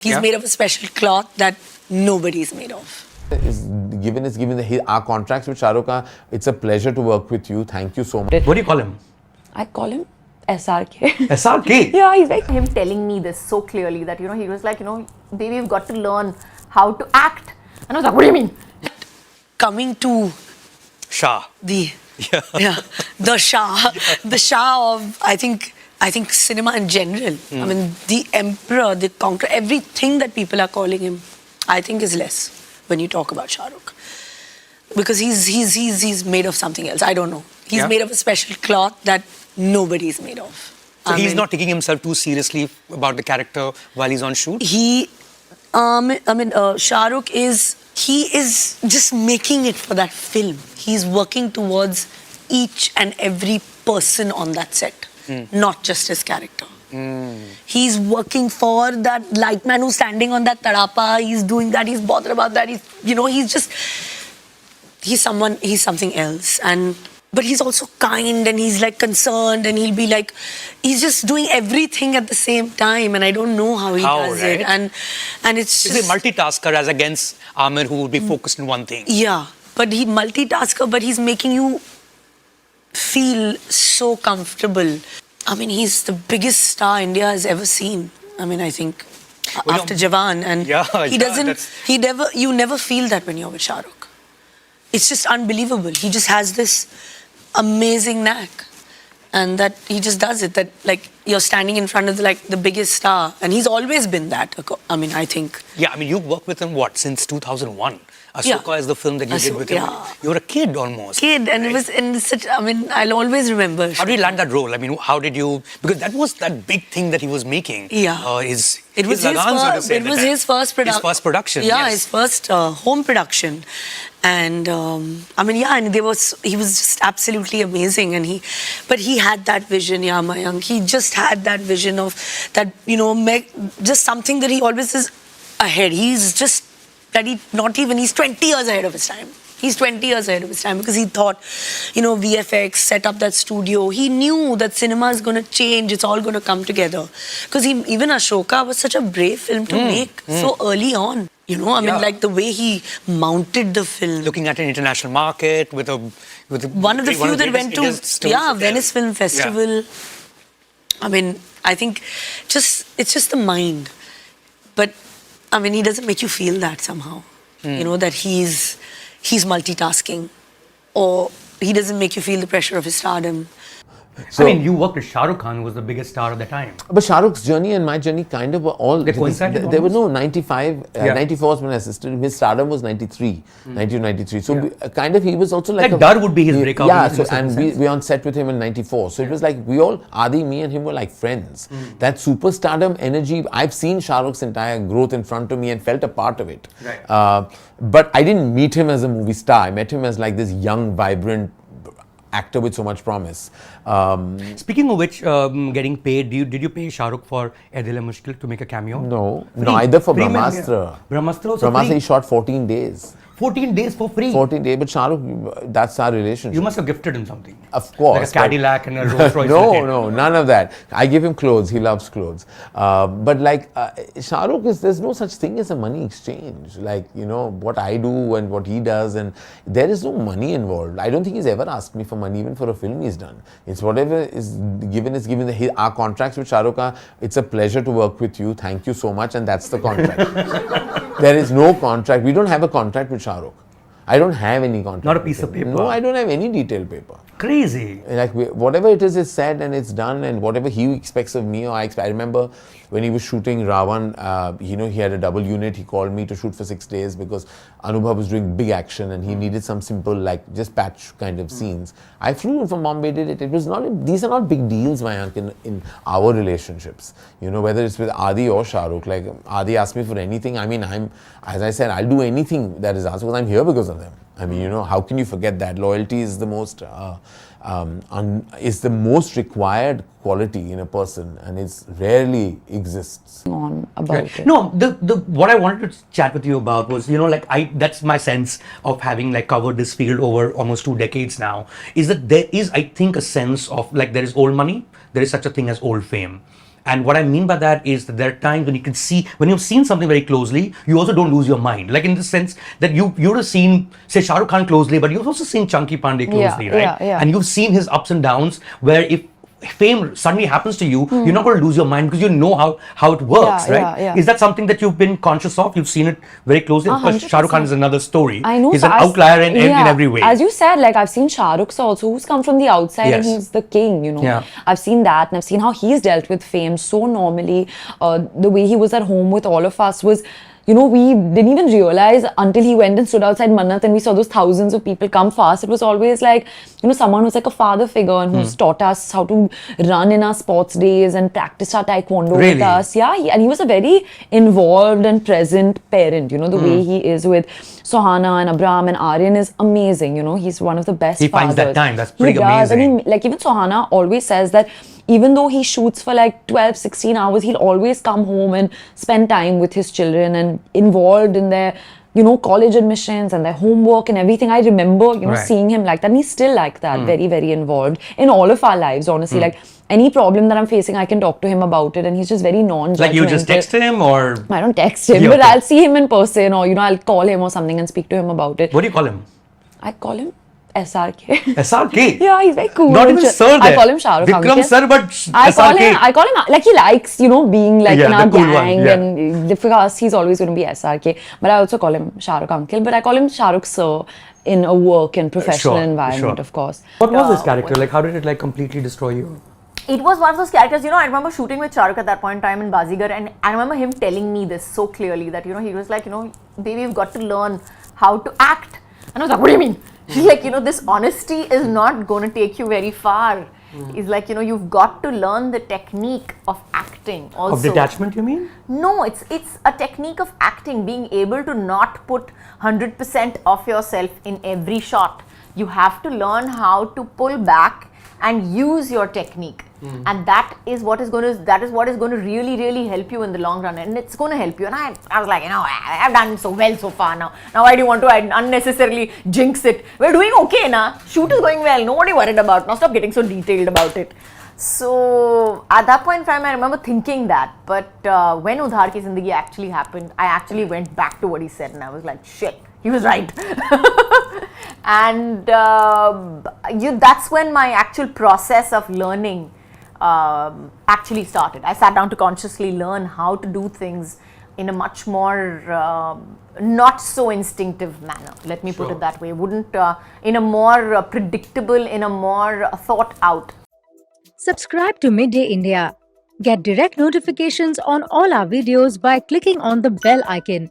He's made of a special cloth that nobody's made of. Our contracts with Shah Rukh Khan. It's a pleasure to work with you. Thank you so much. What do you call him? I call him SRK. SRK? Yeah, he's like him telling me this so clearly that, he was like, baby, you've got to learn how to act. And I was like, what do you mean? Coming to Shah. the Shah of, I think cinema in general. I mean, the emperor, the conqueror, everything that people are calling him, I think is less when you talk about Shah Rukh. Because he's made of something else. I don't know. He's made of a special cloth that nobody's made of. So he's not taking himself too seriously about the character while he's on shoot? Shah Rukh he is just making it for that film. He's working towards each and every person on that set, not just his character. He's working for that light man who's standing on that tadapa. He's doing that. He's bothered about that. He's something else. But he's also kind and he's like concerned and he'll be like, he's just doing everything at the same time and I don't know how he does it. And it's just... He's a multitasker as against Amir who would be focused on one thing. Yeah, but he multitasker, but he's making you feel so comfortable. I mean, he's the biggest star India has ever seen. I mean, I think after Jawan, and you never feel that when you're with Shah Rukh. It's just unbelievable. He just has this amazing knack, and that he just does it. That like you're standing in front of the biggest star, and he's always been that. I mean, I think. Yeah, I mean, you've worked with him since 2001. Ashoka is the film that you did with him. You were a kid almost. And it was in such. I mean, I'll always remember. How did you land that role? I mean, how did you? Because that was that big thing that he was making. Yeah. It was his first production. His first production. Yeah, yes. his first home production, and and he was just absolutely amazing. And but he had that vision, Mayank. He just had that vision of that, just something that he always is ahead. He's just. He's 20 years ahead of his time. He's 20 years ahead of his time because he thought, VFX, set up that studio. He knew that cinema is going to change. It's all going to come together. Because even Ashoka was such a brave film to make so early on. Like the way he mounted the film. Looking at an international market with one of the few that went to Venice Film Festival. Yeah. I mean, I think it's just the mind. But I mean, he doesn't make you feel that somehow. That he's multitasking, or he doesn't make you feel the pressure of his stardom. So, I mean, you worked with Shah Rukh Khan, who was the biggest star of the time. But Shah Rukh's journey and my journey kind of were all... They coincided. There were no 95, 94 was when I assisted. His stardom was 93, 1993. So kind of he was also like... Dar would be his breakout. Yeah, and we on set with him in 94. So it was like we all, Adi, me and him were like friends. That superstardom energy, I've seen Shah Rukh's entire growth in front of me and felt a part of it. Right. But I didn't meet him as a movie star. I met him as like this young, vibrant actor with so much promise. Speaking of which, getting paid, did you pay Shah Rukh for Ae Dil Hai Mushkil to make a cameo? No, either for Brahmastra. Brahmastra he shot 14 days. 14 days for free? 14 days, but Shah Rukh, that's our relationship. You must have gifted him something. Of course. Like a Cadillac and a Rolls Royce. No, none of that. I give him clothes, he loves clothes. But like, Shah Rukh there's no such thing as a money exchange. Like, what I do and what he does, and there is no money involved. I don't think he's ever asked me for money, even for a film he's done. It's whatever is given. Our contracts with Shah Rukh Khan. It's a pleasure to work with you. Thank you so much. And that's the contract. There is no contract. We don't have a contract with Shah Rukh. I don't have any contract. Not a piece of paper? No, I don't have any detailed paper. Crazy. Like whatever it is said and it's done, and whatever he expects of me or I expect. I remember when he was shooting Ravan, he had a double unit. He called me to shoot for 6 days because Anubhav was doing big action and he needed some simple, like just patch kind of scenes. I flew in from Bombay, did it. It was not. These are not big deals, Mayank, in our relationships. Whether it's with Adi or Shah Rukh. Like Adi asked me for anything. I mean, as I said, I'll do anything that is asked because I'm here because of them. I mean, how can you forget that? Loyalty is the most required quality in a person, and it rarely exists. No, what I wanted to chat with you about was, that's my sense of having covered this field over almost 2 decades now, is that there is, I think, a sense of there is old money, there is such a thing as old fame. And what I mean by that is that there are times when you can see, when you've seen something very closely, you also don't lose your mind. Like in the sense that you've seen, say, Shah Rukh Khan closely, but you've also seen Chunky Pandey closely, right? And you've seen his ups and downs, where if fame suddenly happens to you, you're not going to lose your mind because you know how it works, right? Is that something that you've been conscious of? You've seen it very closely? Of course, Shah Rukh Khan is another story. I know. He's an outlier in every way. As you said, like I've seen Shah Rukh also, who's come from the outside and he's the king, you know. Yeah. I've seen that, and I've seen how he's dealt with fame so normally. The way he was at home with all of us was, you know, we didn't even realize until he went and stood outside Mannat and we saw those thousands of people come fast. It was always like, you know, someone who's like a father figure and who's taught us how to run in our sports days and practice our taekwondo with us. Yeah, and he was a very involved and present parent, you know, the way he is with Sohana and Abram and Aryan is amazing, you know, he's one of the best fathers. He finds that time, that's pretty amazing. I mean, like even Sohana always says that even though he shoots for like 12, 16 hours, he'll always come home and spend time with his children and involved in their, you know, college admissions and their homework and everything. I remember, you know, seeing him like that, and he's still like that, very, very involved in all of our lives, honestly. Like any problem that I'm facing, I can talk to him about it, and he's just very non-judgmental. Like you just text him, or? I don't text him, but I'll see him in person, or, you know, I'll call him or something and speak to him about it. What do you call him? I call him SRK. SRK? Yeah, he's very cool. Not even sir there. I call him Shah Rukh Khan. Vikram sir, but I SRK. call him, like he likes, you know, being like in our the cool gang, one, and for us, he's always going to be SRK. But I also call him Shah Rukh Uncle, but I call him Shah Rukh Sir in a work and professional environment, of course. What was this character? Like, how did it like completely destroy you? It was one of those characters, you know, I remember shooting with Shah Rukh at that point in time in Bazigar, and I remember him telling me this so clearly that, you know, he was like, you know, baby, you've got to learn how to act. And I was like, what do you mean? He's like, you know, this honesty is not going to take you very far. He's like, you know, you've got to learn the technique of acting also. Of detachment, you mean? No, it's a technique of acting, being able to not put 100% of yourself in every shot. You have to learn how to pull back and use your technique. And that is what is going to really help you in the long run, and it's going to help you. And I was like, you know, I've done so well so far now why do you want to unnecessarily jinx it? We're doing okay now, shoot is going well, nobody worried about, now stop getting so detailed about it. So at that point in time, I remember thinking that, but when Udhar Ki Zindagi actually happened, I actually went back to what he said, and I was like, shit, he was right. And that's when my actual process of learning actually started. I sat down to consciously learn how to do things in a much more not so instinctive manner. Let me put it that way. In a more predictable, in a more thought out. Subscribe to Midday India. Get direct notifications on all our videos by clicking on the bell icon.